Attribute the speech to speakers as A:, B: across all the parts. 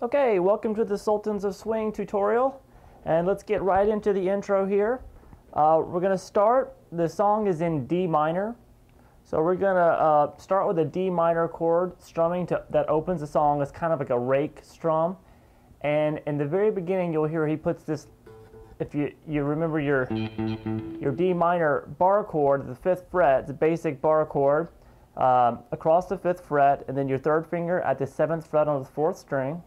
A: Okay, welcome to the Sultans of Swing tutorial, and let's get right into the intro here. We're going to start, the song is in D minor, so we're going to start with a D minor chord strumming that opens the song. It's kind of like a rake strum, and in the very beginning you'll hear he puts this, if you remember your D minor bar chord, the 5th fret, the basic bar chord, across the 5th fret, and then your 3rd finger at the 7th fret on the 4th string,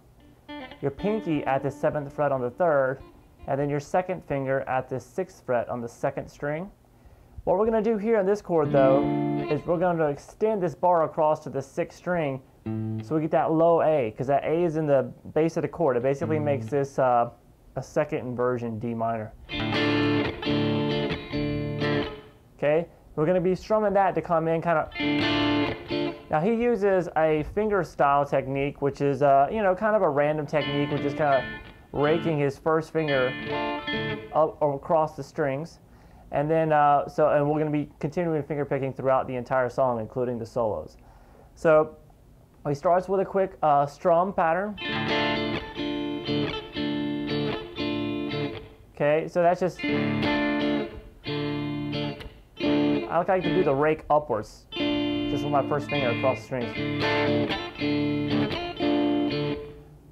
A: your pinky at the 7th fret on the 3rd, and then your 2nd finger at the 6th fret on the 2nd string. What we're going to do here on this chord though is we're going to extend this bar across to the 6th string so we get that low A, because that A is in the base of the chord. It basically makes this a second inversion D minor. Okay, we're going to be strumming that to come in kind of. Now he uses a finger style technique, which is kind of a random technique, which is kind of raking his first finger up across the strings, and then and we're going to be continuing finger picking throughout the entire song, including the solos. So he starts with a quick strum pattern. Okay, so that's just, I like to do the rake upwards, just with my first finger across the strings.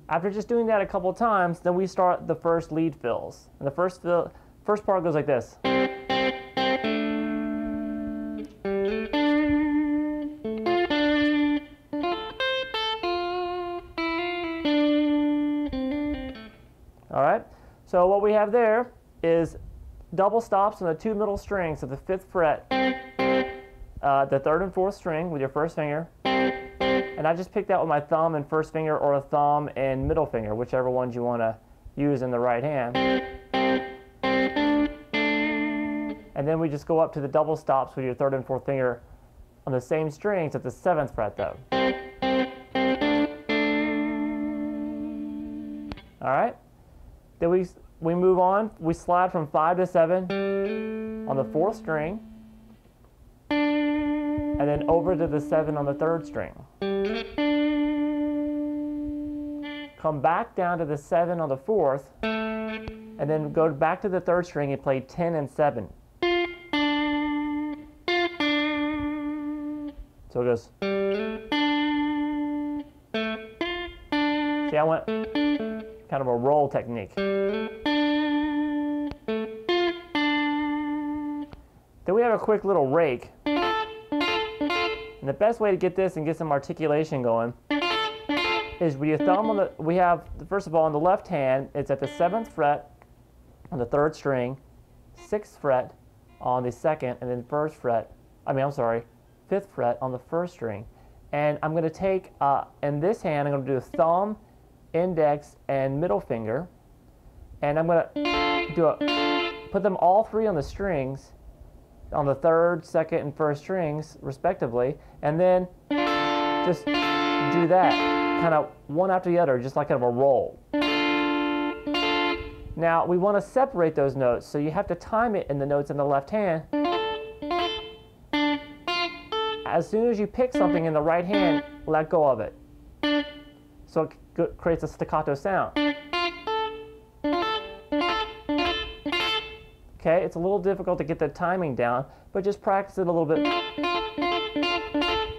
A: After just doing that a couple of times, then we start the first lead fills. And the first part goes like this. All right, so what we have there is double stops on the 2 middle strings of the 5th fret, the 3rd and 4th string with your first finger, and I just picked that with my thumb and first finger, or a thumb and middle finger, whichever ones you want to use in the right hand. And then we just go up to the double stops with your 3rd and 4th finger on the same strings at the 7th fret though. All right, then we move on, we slide from 5 to 7 on the 4th string, and then over to the 7 on the 3rd string. Come back down to the 7 on the 4th, and then go back to the 3rd string and play 10 and 7. So it goes. See, I went kind of a roll technique. Then we have a quick little rake. And the best way to get this and get some articulation going is with your thumb on the, we have, first of all, on the left hand, it's at the 7th fret on the 3rd string, 6th fret on the 2nd, and then 5th fret on the 1st string. And I'm going to take, in this hand, I'm going to do a thumb, index, and middle finger. And I'm going to put them all 3 on the strings, on the 3rd, 2nd, and 1st strings, respectively, and then just do that, kind of one after the other, just like kind of a roll. Now, we want to separate those notes, so you have to time it in the notes in the left hand. As soon as you pick something in the right hand, let go of it. So it creates a staccato sound. Okay, it's a little difficult to get the timing down, but just practice it a little bit,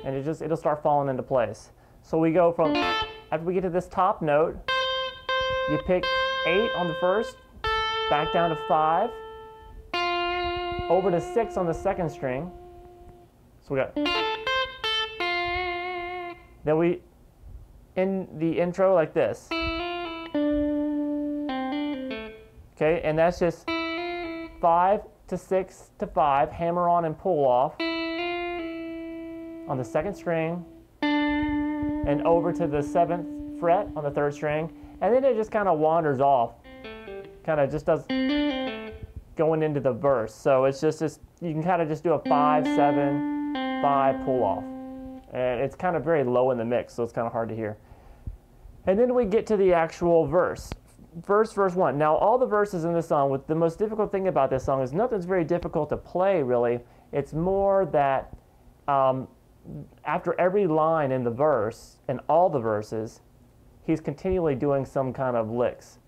A: and it'll start falling into place. So we go from, after we get to this top note, you pick 8 on the 1st, back down to 5, over to 6 on the 2nd string. So we got, then we end the intro like this. Okay, and that's just 5 to 6 to 5, hammer on and pull off on the 2nd string, and over to the 7th fret on the 3rd string, and then it just kind of wanders off, kind of just does going into the verse. So it's just you can kind of just do a 5, 7, 5 pull off, and it's kind of very low in the mix, so it's kind of hard to hear. And then we get to the actual verse. Verse 1. Now, all the verses in this song, the most difficult thing about this song is nothing's very difficult to play, really. It's more that after every line in the verse, and all the verses, he's continually doing some kind of licks,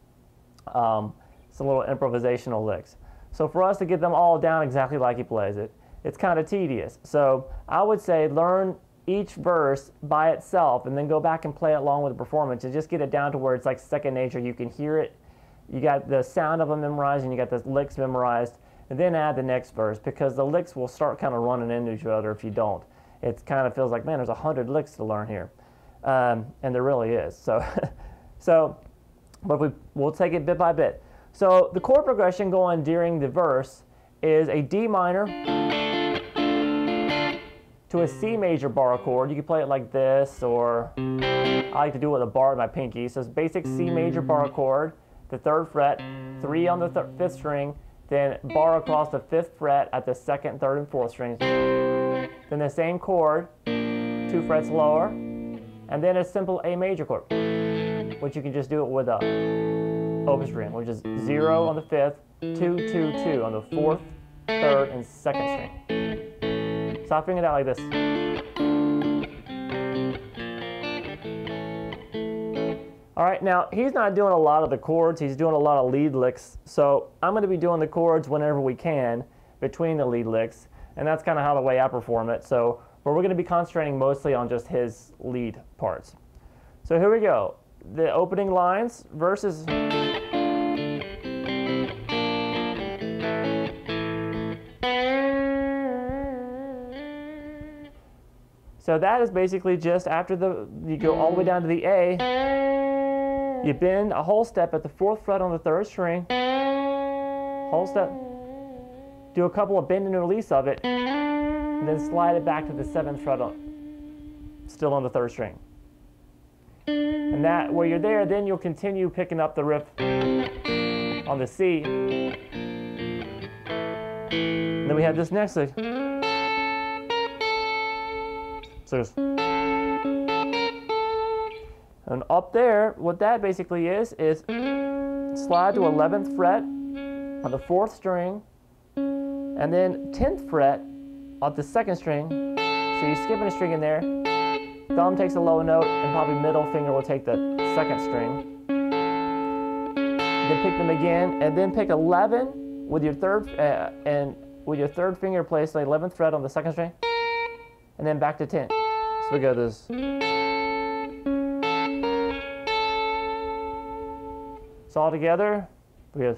A: some little improvisational licks. So for us to get them all down exactly like he plays it, it's kind of tedious. So I would say learn each verse by itself and then go back and play it along with the performance and just get it down to where it's like second nature. You can hear it, you got the sound of them memorized, and you got the licks memorized, and then add the next verse, because the licks will start kind of running into each other if you don't. It kind of feels like, man, there's 100 licks to learn here, and there really is. But we'll take it bit by bit. So the chord progression going during the verse is a D minor to a C major bar chord. You can play it like this, or I like to do it with a bar with my pinky. So it's basic C major bar chord, the 3rd fret, 3 on the 5th string, then bar across the 5th fret at the 2nd, 3rd, and 4th strings. Then the same chord, 2 frets lower, and then a simple A major chord, which you can just do it with a open string, which is 0 on the 5th, 2, 2, 2 on the 4th, 3rd, and 2nd string. So I figured it out like this. All right, now he's not doing a lot of the chords, he's doing a lot of lead licks. So I'm going to be doing the chords whenever we can between the lead licks, and that's kind of how the way I perform it. So we're going to be concentrating mostly on just his lead parts. So here we go. The opening lines, verses. So that is basically just after you go all the way down to the A, you bend a whole step at the 4th fret on the 3rd string, whole step, do a couple of bend and release of it, and then slide it back to the 7th fret still on the 3rd string. And that, where you're there, then you'll continue picking up the riff on the C. And then we have this next thing. So and up there, what that basically is slide to 11th fret on the 4th string, and then 10th fret on the 2nd string. So you're skipping a string in there. Thumb takes a low note, and probably middle finger will take the 2nd string. Then pick them again, and then pick 11 with your 3rd and with your 3rd finger place the 11th fret on the 2nd string, and then back to 10. So we go this. So all together, we go.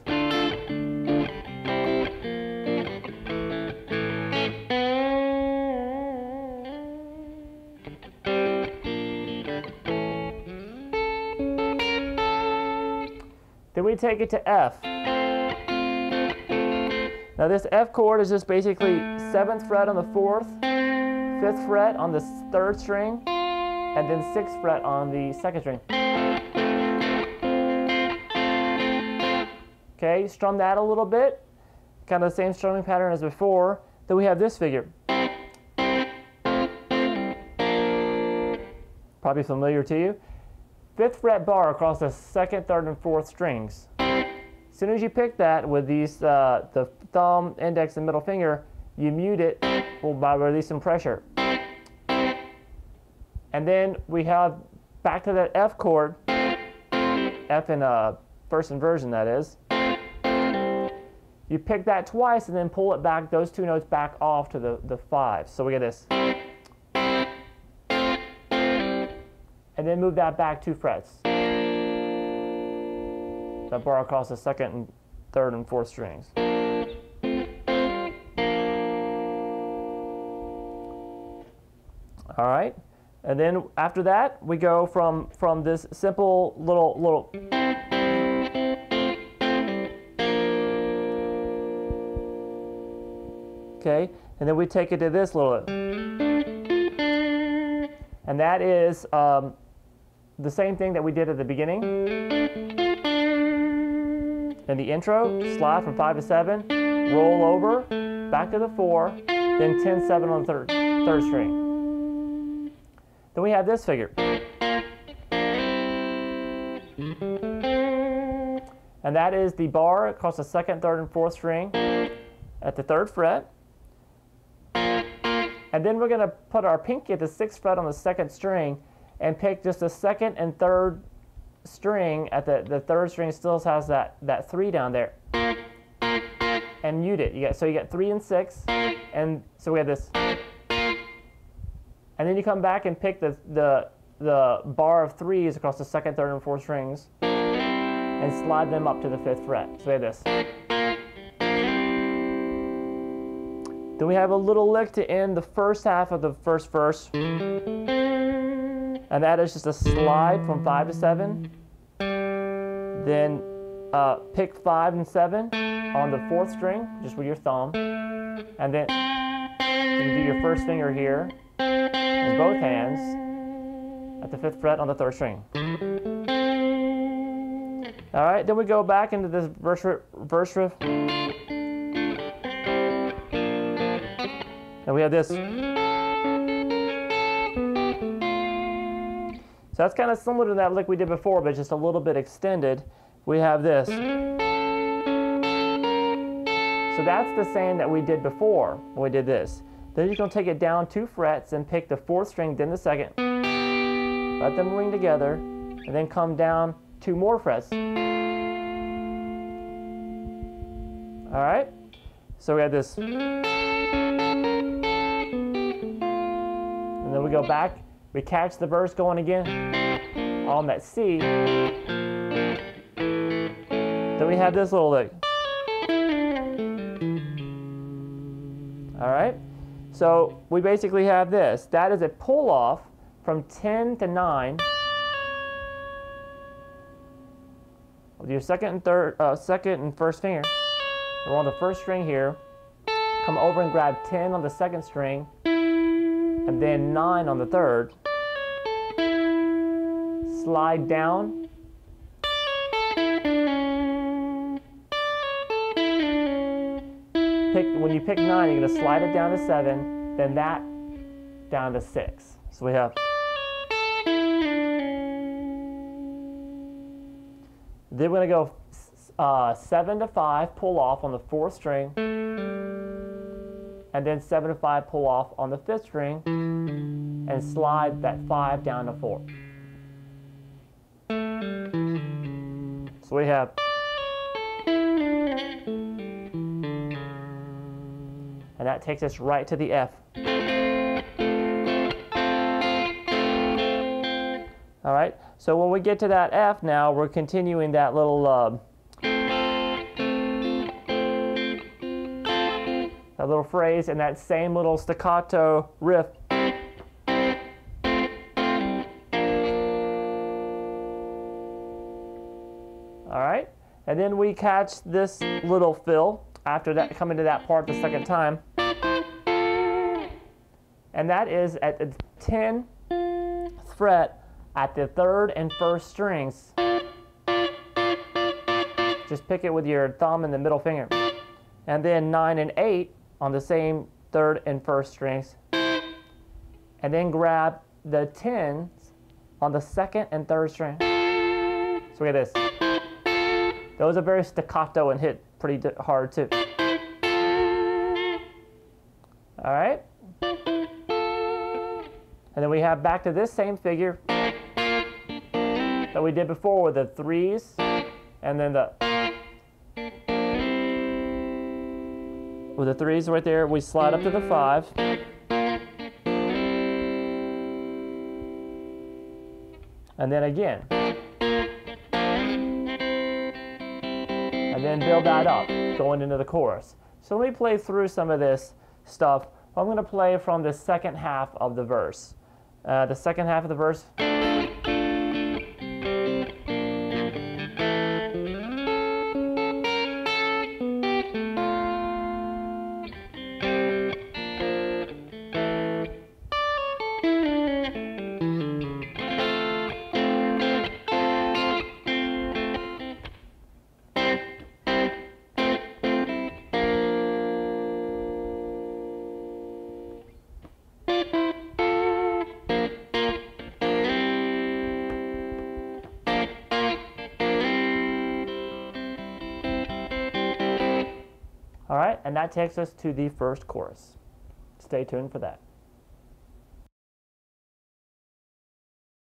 A: Then we take it to F. Now this F chord is just basically 7th fret on the 4th, 5th fret on the 3rd string, and then 6th fret on the 2nd string. Okay, strum that a little bit, kind of the same strumming pattern as before. Then we have this figure. Probably familiar to you. 5th fret bar across the 2nd, 3rd, and 4th strings. As soon as you pick that with these, the thumb, index, and middle finger, you mute it by releasing pressure. And then we have back to that F chord, F in first inversion that is. You pick that twice and then pull it back, those 2 notes back off to the 5. So we get this. And then move that back 2 frets. That bar across the 2nd and 3rd and 4th strings. All right, and then after that we go from this simple little. Okay, and then we take it to this little, and that is the same thing that we did at the beginning. In the intro, slide from 5 to 7, roll over, back to the 4, then 10, 7 on the 3rd string. Then we have this figure. And that is the bar across the 2nd, 3rd, and 4th string at the 3rd fret. And then we're going to put our pinky at the 6th fret on the 2nd string and pick just the 2nd and 3rd string at the third string still has that 3 down there, and mute it. So you get 3 and 6, and so we have this, and then you come back and pick the bar of 3s across the second, third, and fourth strings, and slide them up to the 5th fret. So we have this. Then we have a little lick to end the first half of the first verse, and that is just a slide from 5 to 7. Then pick 5 and 7 on the 4th string, just with your thumb, and then you do your first finger here in both hands at the 5th fret on the 3rd string. All right, then we go back into this verse riff. And we have this. So that's kind of similar to that lick we did before, but just a little bit extended. We have this. So that's the same that we did before when we did this. Then you're going to take it down 2 frets and pick the 4th string, then the 2nd. Let them ring together, and then come down 2 more frets. All right? So we have this. And then we go back, we catch the verse going again on that C. Then we have this little lick. All right, so we basically have this. That is a pull off from 10 to 9 with your second and first finger. We're on the first string here. Come over and grab 10 on the second string, and then 9 on the third. Slide down. When you pick 9, you're going to slide it down to 7, then that down to 6. So we have. Then we're going to go 7 to 5, pull off on the 4th string, and then 7 to 5, pull off on the 5th string, and slide that 5 down to 4. So we have. And that takes us right to the F. All right, so when we get to that F now, we're continuing that little phrase and that same little staccato riff. All right, and then we catch this little fill after that, coming to that part the second time. And that is at the 10th fret at the 3rd and 1st strings. Just pick it with your thumb and the middle finger. And then 9 and 8 on the same 3rd and 1st strings. And then grab the 10s on the 2nd and 3rd string. So we get this. Those are very staccato and hit pretty hard too. All right. And then we have back to this same figure that we did before with the 3s, and then with the 3s right there, we slide up to the 5. And then again. And then build that up, going into the chorus. So let me play through some of this stuff. I'm going to play from the second half of the verse. The second half of the verse. All right, and that takes us to the first chorus. Stay tuned for that.